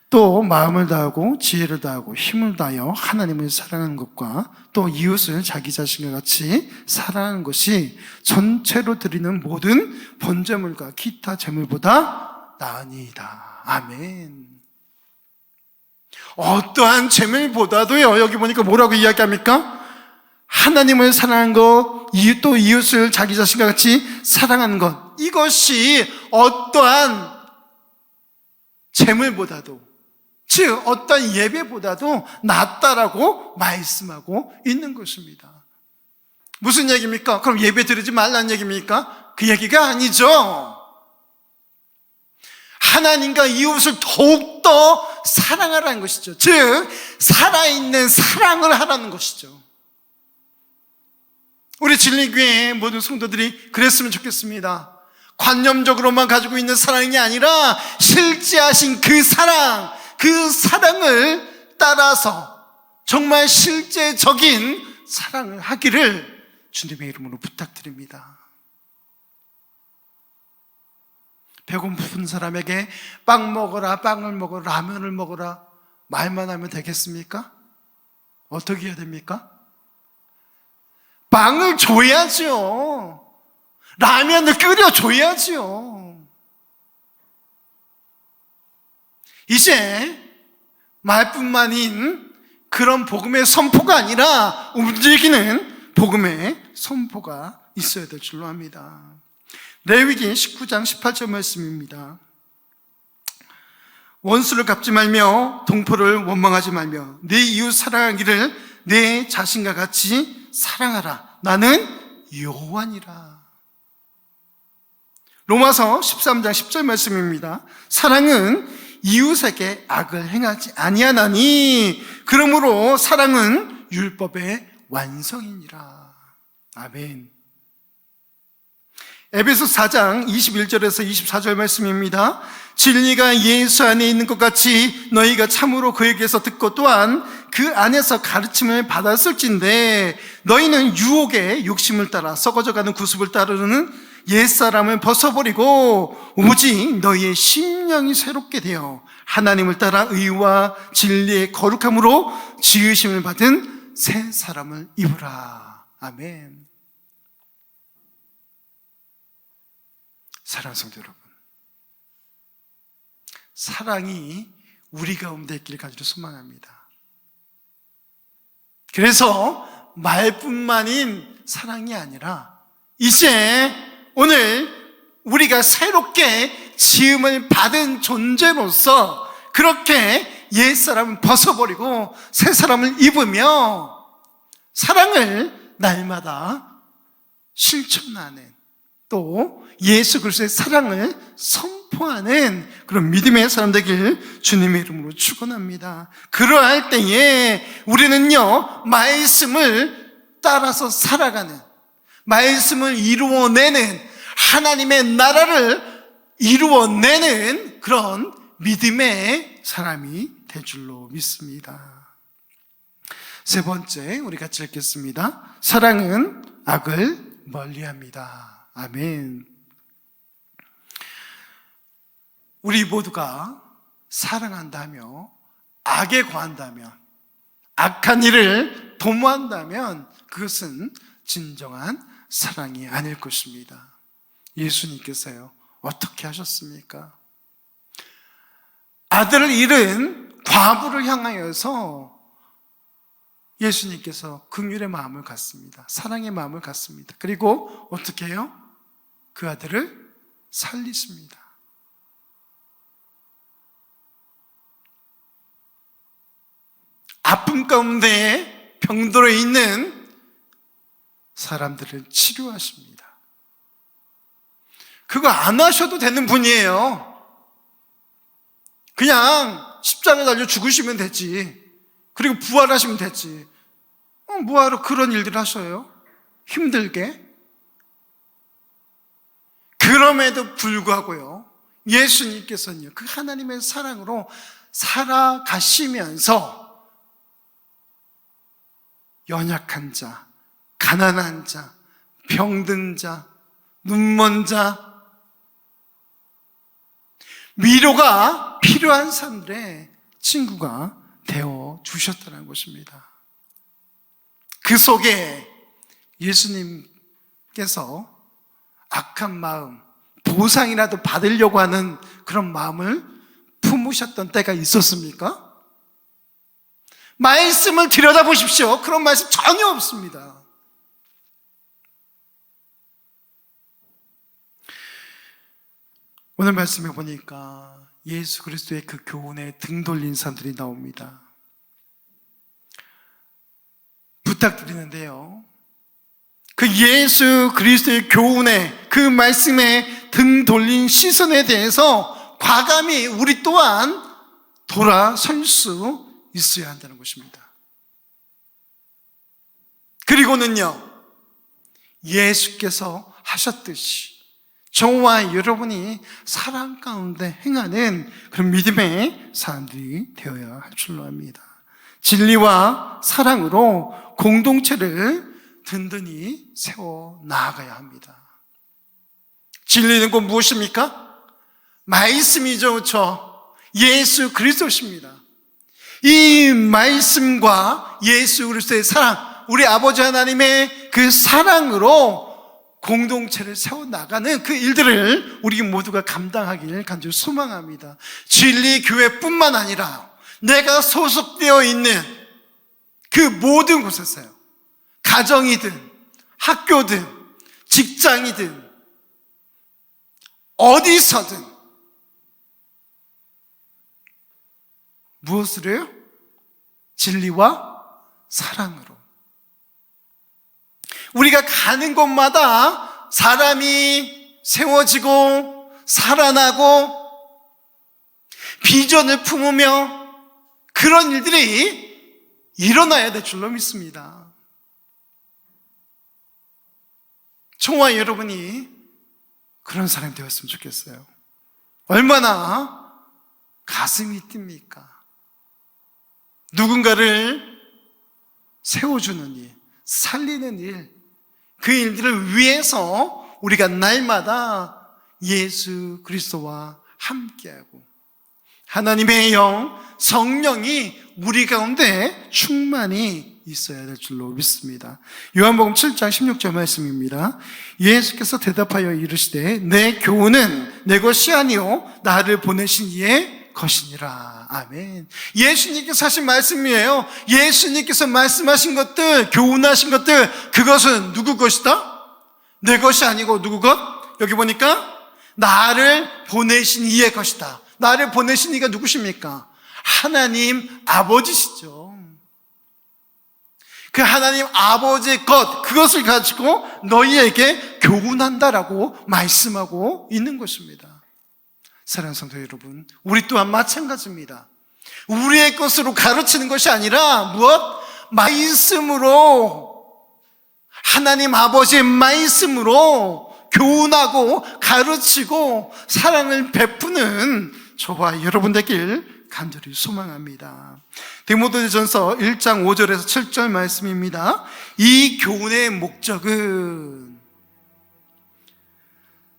또 마음을 다하고 지혜를 다하고 힘을 다하여 하나님을 사랑하는 것과 또 이웃을 자기 자신과 같이 사랑하는 것이 전체로 드리는 모든 번제물과 기타 제물보다 나으니이다. 아멘. 어떠한 제물보다도요, 여기 보니까 뭐라고 이야기합니까? 하나님을 사랑하는 것, 또 이웃을 자기 자신과 같이 사랑하는 것, 이것이 어떠한 제물보다도, 즉 어떠한 예배보다도 낫다라고 말씀하고 있는 것입니다. 무슨 얘기입니까? 그럼 예배 드리지 말라는 얘기입니까? 그 얘기가 아니죠. 하나님과 이웃을 더욱더 사랑하라는 것이죠. 즉 살아있는 사랑을 하라는 것이죠. 우리 진리교회 모든 성도들이 그랬으면 좋겠습니다. 관념적으로만 가지고 있는 사랑이 아니라 실제하신 그 사랑을 따라서 정말 실제적인 사랑을 하기를 주님의 이름으로 부탁드립니다. 배고픈 사람에게 빵 먹어라, 빵을 먹어라, 라면을 먹어라 말만 하면 되겠습니까? 어떻게 해야 됩니까? 빵을 줘야죠. 라면을 끓여줘야죠. 이제 말뿐만인 그런 복음의 선포가 아니라 움직이는 복음의 선포가 있어야 될 줄로 압니다. 레위기 19장 18절 말씀입니다. 원수를 갚지 말며 동포를 원망하지 말며 내 이웃 사랑하기를 내 자신과 같이 사랑하라. 나는 여호와니라. 로마서 13장 10절 말씀입니다. 사랑은 이웃에게 악을 행하지 아니하나니 그러므로 사랑은 율법의 완성이니라. 아멘. 에베소 4장 21절에서 24절 말씀입니다. 진리가 예수 안에 있는 것 같이 너희가 참으로 그에게서 듣고 또한 그 안에서 가르침을 받았을진데 너희는 유혹의 욕심을 따라 썩어져가는 구습을 따르는 옛사람을 벗어버리고 오직 너희의 심령이 새롭게 되어 하나님을 따라 의와 진리의 거룩함으로 지으심을 받은 새 사람을 입으라. 아멘. 사랑하는 성도 여러분, 사랑이 우리 가운데 있기를 간절히 소망합니다. 그래서 말뿐만인 사랑이 아니라 이제 오늘 우리가 새롭게 지음을 받은 존재로서 그렇게 옛사람을 벗어버리고 새 사람을 입으며 사랑을 날마다 실천하는, 또 예수 그리스도의 사랑을 선포하는 그런 믿음의 사람 되길 주님의 이름으로 축원합니다. 그러할 때에 우리는요, 말씀을 따라서 살아가는, 말씀을 이루어내는, 하나님의 나라를 이루어내는 그런 믿음의 사람이 될 줄로 믿습니다. 세 번째, 우리 같이 읽겠습니다. 사랑은 악을 멀리합니다. 아멘. 우리 모두가 사랑한다며 악에 거한다면, 악한 일을 도모한다면 그것은 진정한 사랑이 아닐 것입니다. 예수님께서요, 어떻게 하셨습니까? 아들을 잃은 과부를 향하여서 예수님께서 긍휼의 마음을 갖습니다. 사랑의 마음을 갖습니다. 그리고 어떻게 해요? 그 아들을 살리십니다. 아픔 가운데 병들어 있는 사람들을 치료하십니다. 그거 안 하셔도 되는 분이에요. 그냥 십자가에 달려 죽으시면 되지. 그리고 부활하시면 되지. 뭐하러 그런 일들을 하셔요? 힘들게. 그럼에도 불구하고요, 예수님께서는요, 그 하나님의 사랑으로 살아가시면서 연약한 자, 가난한 자, 병든 자, 눈먼 자, 위로가 필요한 사람들의 친구가 되어 주셨다는 것입니다. 그 속에 예수님께서 악한 마음, 보상이라도 받으려고 하는 그런 마음을 품으셨던 때가 있었습니까? 말씀을 들여다보십시오. 그런 말씀 전혀 없습니다. 오늘 말씀에 보니까 예수 그리스도의 그 교훈에 등 돌린 사람들이 나옵니다. 부탁드리는데요, 그 예수 그리스도의 교훈에, 그 말씀에 등 돌린 시선에 대해서 과감히 우리 또한 돌아설 수 있어야 한다는 것입니다. 그리고는요, 예수께서 하셨듯이 저와 여러분이 사랑 가운데 행하는 그런 믿음의 사람들이 되어야 할 줄로 압니다. 진리와 사랑으로 공동체를 든든히 세워 나아가야 합니다. 진리는 곧 무엇입니까? 말씀이죠. 그렇죠? 예수 그리스도십니다. 이 말씀과 예수 그리스도의 사랑, 우리 아버지 하나님의 그 사랑으로 공동체를 세워나가는 그 일들을 우리 모두가 감당하기를 간절히 소망합니다. 진리교회뿐만 아니라 내가 소속되어 있는 그 모든 곳에서요, 가정이든 학교든 직장이든 어디서든 무엇을 해요? 진리와 사랑으로. 우리가 가는 곳마다 사람이 세워지고 살아나고 비전을 품으며 그런 일들이 일어나야 될 줄로 믿습니다. 저와 여러분이 그런 사람이 되었으면 좋겠어요. 얼마나 가슴이 뜁니까? 누군가를 세워주는 일, 살리는 일, 그 일들을 위해서 우리가 날마다 예수 그리스도와 함께하고 하나님의 영, 성령이 우리 가운데 충만히 있어야 될 줄로 믿습니다. 요한복음 7장 16절 말씀입니다. 예수께서 대답하여 이르시되 내 교훈은 내 것이 아니요 나를 보내신 이의 것이니라. 아멘. 예수님께서 하신 말씀이에요. 예수님께서 말씀하신 것들, 교훈하신 것들, 그것은 누구 것이다? 내 것이 아니고 누구 것? 여기 보니까 나를 보내신 이의 것이다. 나를 보내신 이가 누구십니까? 하나님 아버지시죠. 그 하나님 아버지의 것, 그것을 가지고 너희에게 교훈한다라고 말씀하고 있는 것입니다. 사랑하는 성도 여러분, 우리 또한 마찬가지입니다. 우리의 것으로 가르치는 것이 아니라 무엇? 말씀으로, 하나님 아버지의 말씀으로 교훈하고 가르치고 사랑을 베푸는 저와 여러분 되길 간절히 소망합니다. 디모데전서 1장 5절에서 7절 말씀입니다. 이 교훈의 목적은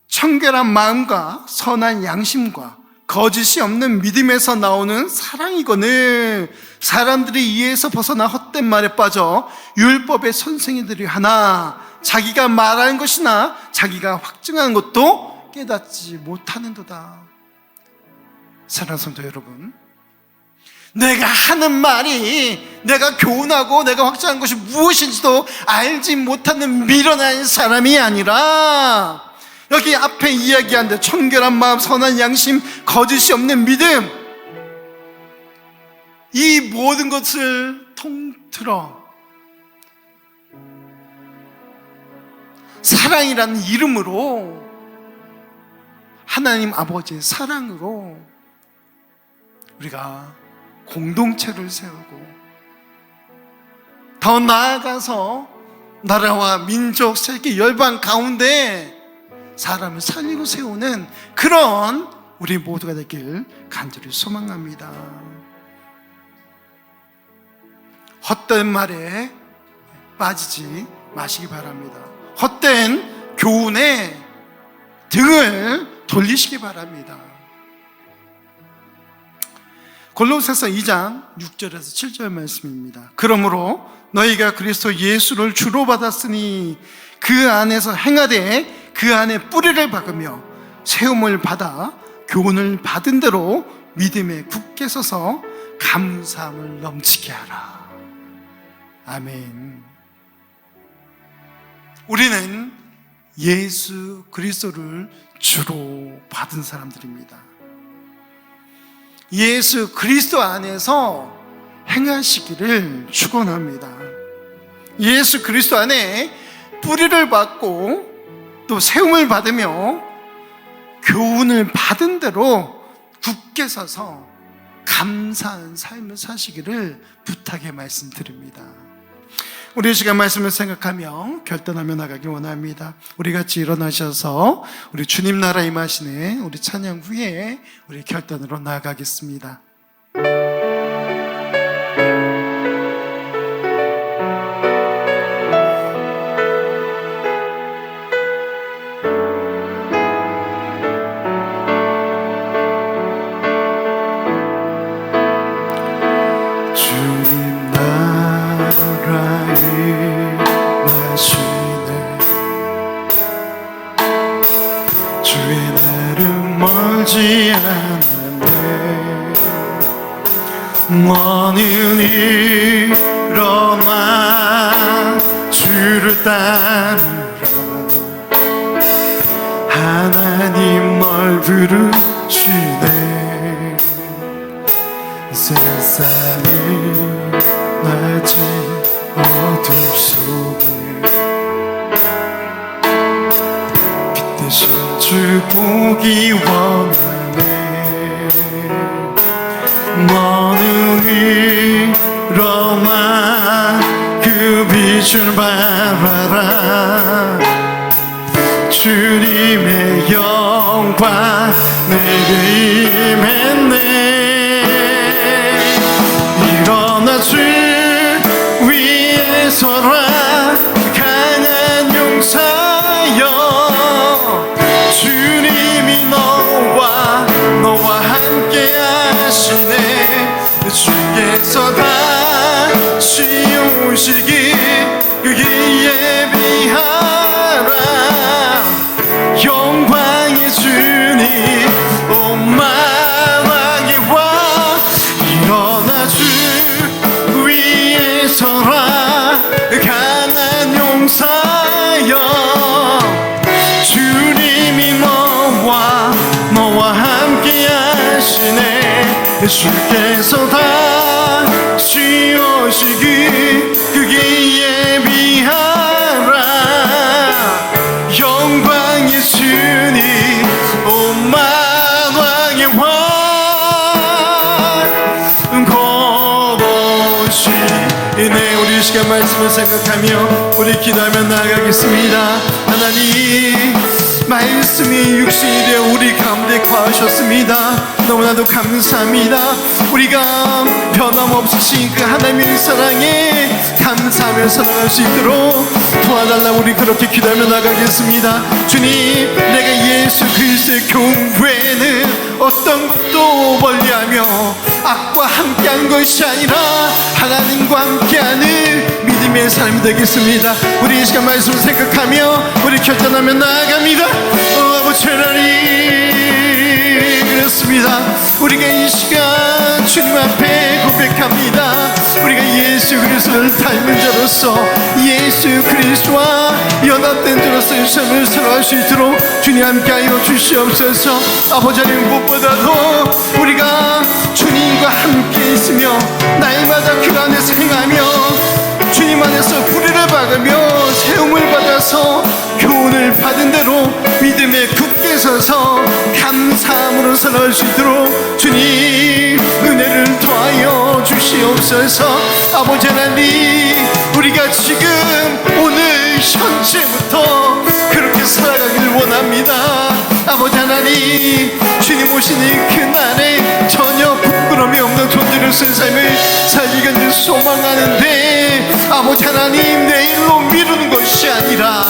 청결한 마음과 선한 양심과 거짓이 없는 믿음에서 나오는 사랑이거늘 사람들이 이해에서 벗어나 헛된 말에 빠져 율법의 선생이들이 하나 자기가 말하는 것이나 자기가 확증하는 것도 깨닫지 못하는도다. 사랑하는 성도 여러분, 내가 하는 말이, 내가 교훈하고 내가 확증하는 것이 무엇인지도 알지 못하는 미련한 사람이 아니라 여기 앞에 이야기한 데 청결한 마음, 선한 양심, 거짓이 없는 믿음, 이 모든 것을 통틀어 사랑이라는 이름으로, 하나님 아버지의 사랑으로 우리가 공동체를 세우고 더 나아가서 나라와 민족, 세계, 열방 가운데 사람을 살리고 세우는 그런 우리 모두가 되길 간절히 소망합니다. 헛된 말에 빠지지 마시기 바랍니다. 헛된 교훈에 등을 돌리시기 바랍니다. 골로새서 2장 6절에서 7절 말씀입니다. 그러므로 너희가 그리스도 예수를 주로 받았으니 그 안에서 행하되 그 안에 뿌리를 박으며 세움을 받아 교훈을 받은 대로 믿음에 굳게 서서 감사함을 넘치게 하라. 아멘. 우리는 예수 그리스도를 주로 받은 사람들입니다. 예수 그리스도 안에서 행하시기를 축원합니다. 예수 그리스도 안에 뿌리를 받고 또 세움을 받으며 교훈을 받은 대로 굳게 서서 감사한 삶을 사시기를 부탁의 말씀드립니다. 우리 이 시간 말씀을 생각하며 결단하며 나가기 원합니다. 우리 같이 일어나셔서 우리 주님 나라 임하시네 우리 찬양 후에 우리 결단으로 나아가겠습니다. 주님 나라에 마시네 주의 날은 멀지 않았네 너는 일어나 주를 따르라 하나님 널 부르시네 세상을 낮은 어둠 속에 빛 대신 주 보기 원하네 너는 일어나 그 빛을 바라라 주님의 영광 내게 임했네 일어나 주 위에 서라 강한 용사여 주님이 너와 함께 하시네 주께서 다시 오시기 그기에 예비하라 영광의 주님 온 만왕의 왕 일어나 주 위에 서라 강한 용사여 주님이 너와 함께 하시네 주께서 다시 오시기 그게 예비하라 영광의 주님 온 만왕의 왕 네, 우리 이 시간 말씀을 생각하며 우리 기도하며 나아가겠습니다. 하나님 말씀이 육신이 되어 우리 가운데 거하셨습니다. 너무나도 감사합니다. 우리가 변함없으신 그 하나님의 사랑에 감사하며 살아갈 수 있도록 도와달라고 우리 그렇게 기도하며 나가겠습니다. 주님 내가 예수 그리스도의 교회는 어떤 것도 멀리하며 악과 함께한 것이 아니라 하나님과 함께하는 믿음의 삶이 되겠습니다. 우리 이 시간 말씀을 생각하며 우리 결단하며 나아갑니다. 아버지 하나님 그렇습니다. 우리가 이 시간 주님 앞에 고백합니다. 우리가 예수 그리스도를 닮은 자로서 예수 그리스도와 연합된 자로서 이 삶을 살아갈 수 있도록 주님 함께하여 주시옵소서. 아버지 하나님 무엇보다도 우리가 주님과 함께 있으며 날마다 그 안에서 행하며 주님 안에서 뿌리를 박으며 세움을 받아서 교훈을 받은 대로 믿음에 굳게 서서 감사함으로 살아갈 수 있도록 주님 은혜를 더하여 주시옵소서. 아버지 하나님 우리가 지금 오늘 현재부터 그렇게 살아가기를 원합니다. 아버지 하나님, 주님 오시는 그날에 전혀 부끄러움이 없는 존재로서의 삶을 살기를 소망하는데, 아버지 하나님, 내일로 미루는 것이 아니라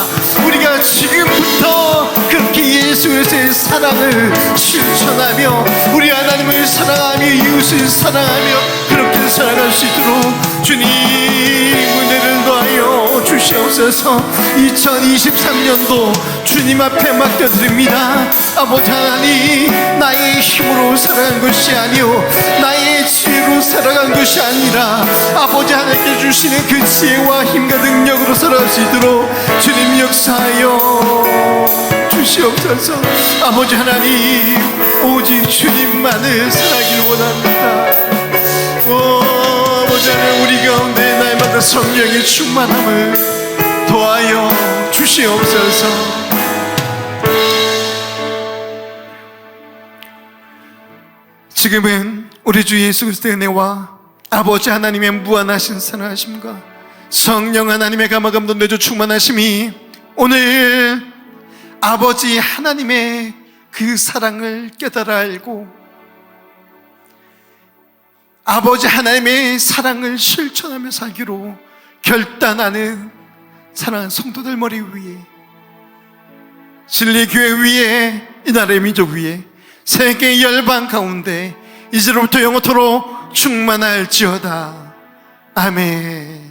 우리가 지금부터 그렇게 예수 그리스도의 사랑을 실천하며 우리 하나님을 사랑하며 이웃을 사랑하며 그렇게 살아갈 수 있도록 주님 은혜를 더하여 주시옵소서. 2023년도 주님 앞에 맡겨드립니다. 아버지 하나님, 나의 힘으로 살아간 것이 아니요 나의 지혜로 살아간 것이 아니라 아버지 하나님께 주시는 그 지혜와 힘과 능력으로 살아갈 수 있도록 주님 역사하여 주시옵소서. 아버지 하나님, 오직 주님만을 사랑하기를 원합니다. 아버지 하나님, 우리 가운데 날마다 성령의 충만함을 더하여 주시옵소서. 지금은 우리 주 예수 그리스도의 은혜와 아버지 하나님의 무한하신 사랑하심과 성령 하나님의 감화감동 내주 충만하심이 오늘 아버지 하나님의 그 사랑을 깨달아 알고 아버지 하나님의 사랑을 실천하며 살기로 결단하는 사랑하는 성도들 머리 위에, 진리교회 위에, 이 나라의 민족 위에, 세계 열방 가운데 이제로부터 영원토록 충만할지어다. 아멘.